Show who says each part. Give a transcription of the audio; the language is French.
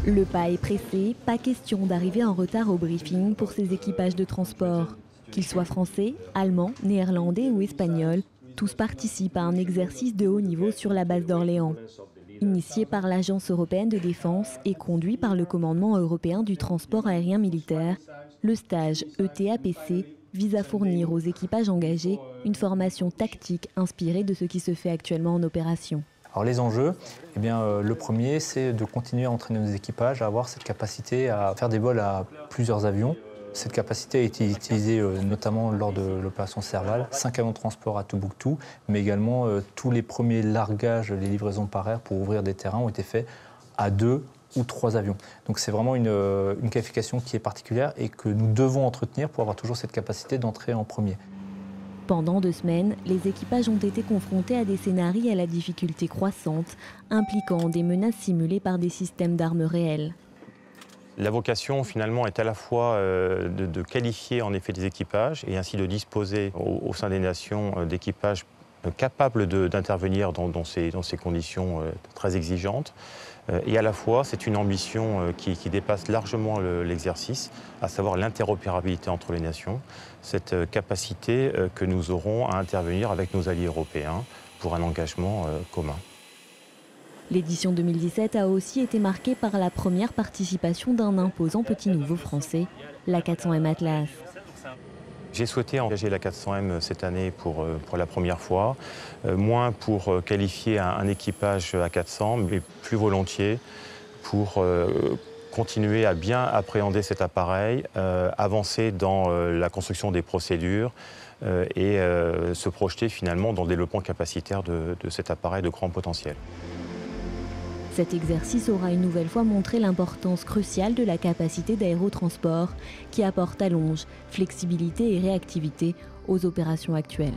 Speaker 1: Le pas est pressé, pas question d'arriver en retard au briefing pour ces équipages de transport. Qu'ils soient français, allemands, néerlandais ou espagnols, tous participent à un exercice de haut niveau sur la base d'Orléans. Initié par l'Agence européenne de défense et conduit par le commandement européen du transport aérien militaire, le stage ETAPC vise à fournir aux équipages engagés une formation tactique inspirée de ce qui se fait actuellement en opération.
Speaker 2: Alors les enjeux, le premier, c'est de continuer à entraîner nos équipages à avoir cette capacité à faire des vols à plusieurs avions. Cette capacité a été utilisée notamment lors de l'opération Serval, 5 avions de transport à Tombouctou, mais également tous les premiers largages, les livraisons par air pour ouvrir des terrains ont été faits à 2 ou 3 avions. Donc c'est vraiment une qualification qui est particulière et que nous devons entretenir pour avoir toujours cette capacité d'entrer en premier.
Speaker 1: Pendant 2 semaines, les équipages ont été confrontés à des scénarios à la difficulté croissante, impliquant des menaces simulées par des systèmes d'armes réelles.
Speaker 3: La vocation, finalement, est à la fois de qualifier en effet des équipages et ainsi de disposer au sein des nations d'équipages capables d'intervenir dans ces conditions très exigeantes. Et à la fois, c'est une ambition qui dépasse largement l'exercice, à savoir l'interopérabilité entre les nations, cette capacité que nous aurons à intervenir avec nos alliés européens pour un engagement commun.
Speaker 1: L'édition 2017 a aussi été marquée par la première participation d'un imposant petit nouveau français, l'A400M Atlas.
Speaker 3: J'ai souhaité engager l'A400M cette année pour la première fois, moins pour qualifier un équipage A400, mais plus volontiers pour continuer à bien appréhender cet appareil, avancer dans la construction des procédures et se projeter finalement dans le développement capacitaire de cet appareil de grand potentiel.
Speaker 1: Cet exercice aura une nouvelle fois montré l'importance cruciale de la capacité d'aérotransport qui apporte allonge, flexibilité et réactivité aux opérations actuelles.